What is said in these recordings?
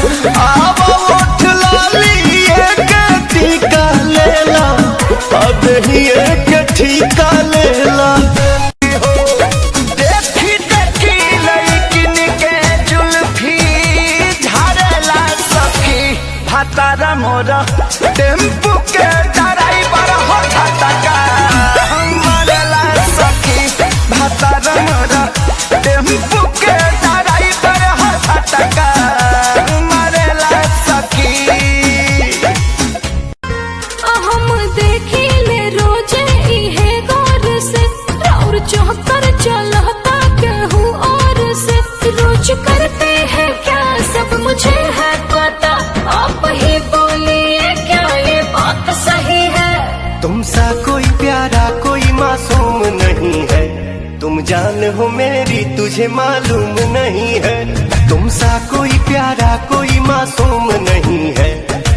अब उठ लाली एक टीका लेला, अब ही एक ठीका लेला। देखी देखी लड़किन के जुल्फी झाड़ेला सखी, भातारा मोरा टेम्पू के ड्राइवर हो झटका मरेला सखी, भातारा मोरा टेम्पू के ड्राइवर हो झटका मरेला सखी। हम देखिले रोजे इहे गौर से, और चौकर चलता कहूँ और से, रोज करते हैं क्या सब मुझे है पता, आप ही बोलिए क्या ये बात सही है। तुमसा कोई प्यारा कोई मासूम नहीं है, तुम जान हो मेरी तुझे मालूम नहीं है। तुमसा कोई प्यारा कोई मासूम नहीं है,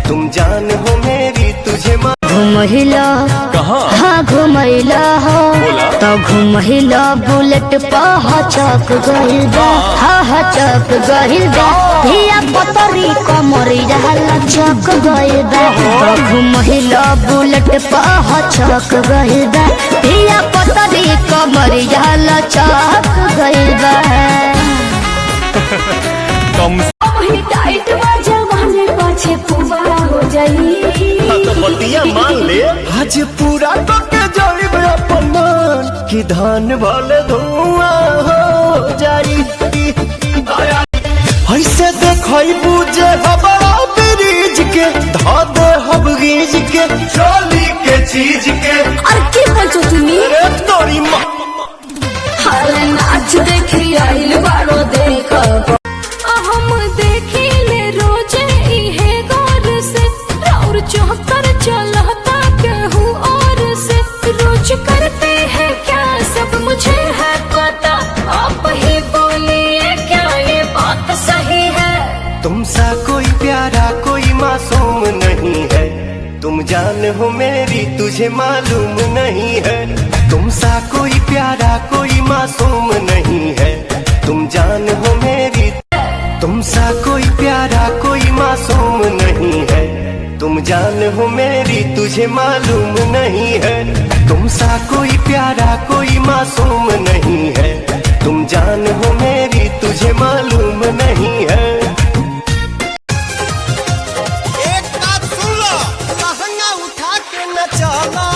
तुम जान हो मेरी तुझे घुमहिला हाँ घुमहिला हो तो घुमहिला बुलेट पा चक गइल बा, हा चक गइल बा, धिया पतरी कमरी रहला चक गइल बा, घुमहिला बुलेट पा चक गइल बा, धिया पतरी कमरी रहला चक गइल बा। टाइट जवानी पाछे पुबारा हो जाई, तो बतिया मान ले आज पूरा तो के जाइब अपन मान कि धान भले धुआं हो जाई। ऐसे देखई बुझे हबड़ा ब्रिज के धा दे हब गीज के चोली के चीज के। और की बोलছো তুমি? अरे तोरी माँ हाले नाच देखी आइल बारो देखो, हम देखिले रोजे इहे गौर से, और चौकर चलता कहूँ और से, रोज करते हैं क्या सब मुझे है पता, आप ही बोलिए क्या ये बात सही है। तुमसा कोई प्यारा कोई मासूम नहीं है, तुम जान हो मेरी तुझे मालूम नहीं है। तुमसा कोई प्यारा कोई मासूम नहीं है, तुम जान हो मेरी। तुमसा कोई प्यारा कोई मासूम नहीं है, तुम जान हो मेरी तुझे मालूम नहीं है। तुमसा कोई प्यारा कोई मासूम नहीं है, तुम जान हो मेरी तुझे मालूम नहीं है। एक बात सुन लो, लहंगा उठा के न चला,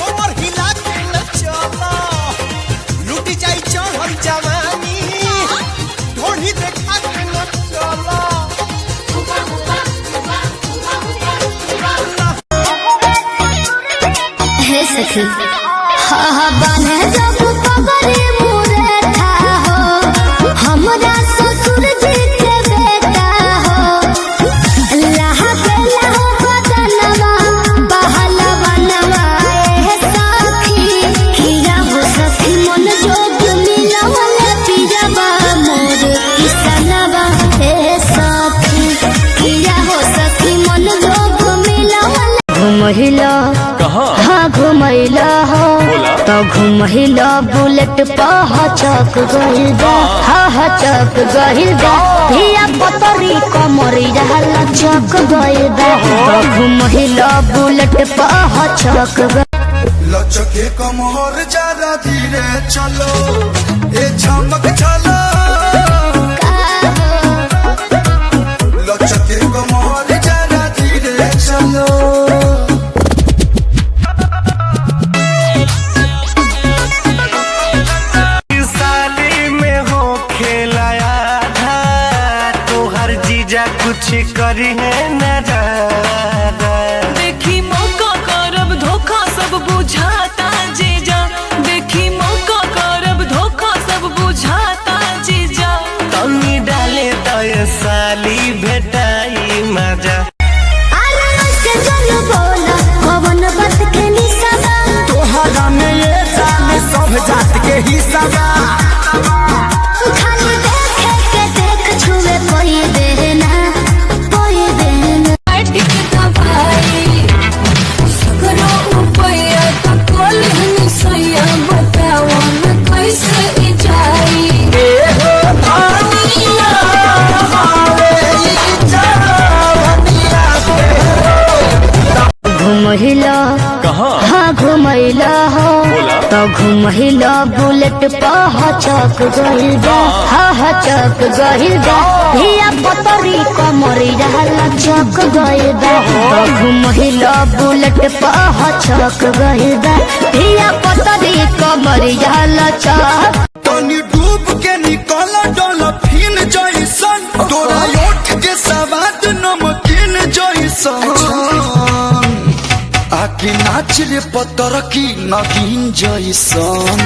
कमर हिला के न चला, लूटी जाई चढ़ल जवानी, ढोढ़ी देखा के न चला। हे सखी हाँ बने जब पगड़ी मुरे था हो, हमरा ससुर जी के बेटा हो, लहा के लहा बदनवा बहलवा नवाए सखी, किया हो सखी मन जोग मिलवल पिरवा मोर किसनवा हे सखी, किया हो सखी मन जोग मिलवल। घुमहिला हाँ घुमहिला हो तो घुमहिला बुलेट पा चक गइल बा, हा चक गइल बा, धिया पतरी कमरी रहला चक गइल बा, घुमहिला बुलेट पा चक गइल। लचके कमर जरा धीरे चलो, ए चमक चलो, लचके कमर जरा धीरे चलो। कुछ करी है नजारा, देखी मौका करब धोखा सब बुझाता जीजा, देखी मौका करब धोखा सब बुझाता जीजा, तनी डाले तो ये साली भेटाई मजा। तोहरा में ये साल सब जात के हिस्सा बा, खाली देखे के देख छुए कोई देना भाई सकरो रुपया तो कोली सैया बताओ न कैसे जाई। ए हो भानिया हमारे घुमहिला हाँ घुमैला हो तो घुमहिला बुलेट पर चक गइल बा हाँ चक गइल बा धिया पतरी कमरिया चक गइल बा तो घुमहिला बुलेट पर चक गइल बा धिया पतरी कमरिया चक तनी डूब के निकल डॉल्फिन जैसन तोरा ओठ के सवाद नमकीन जैसन आके नाच रे पतर की नगीन जैसन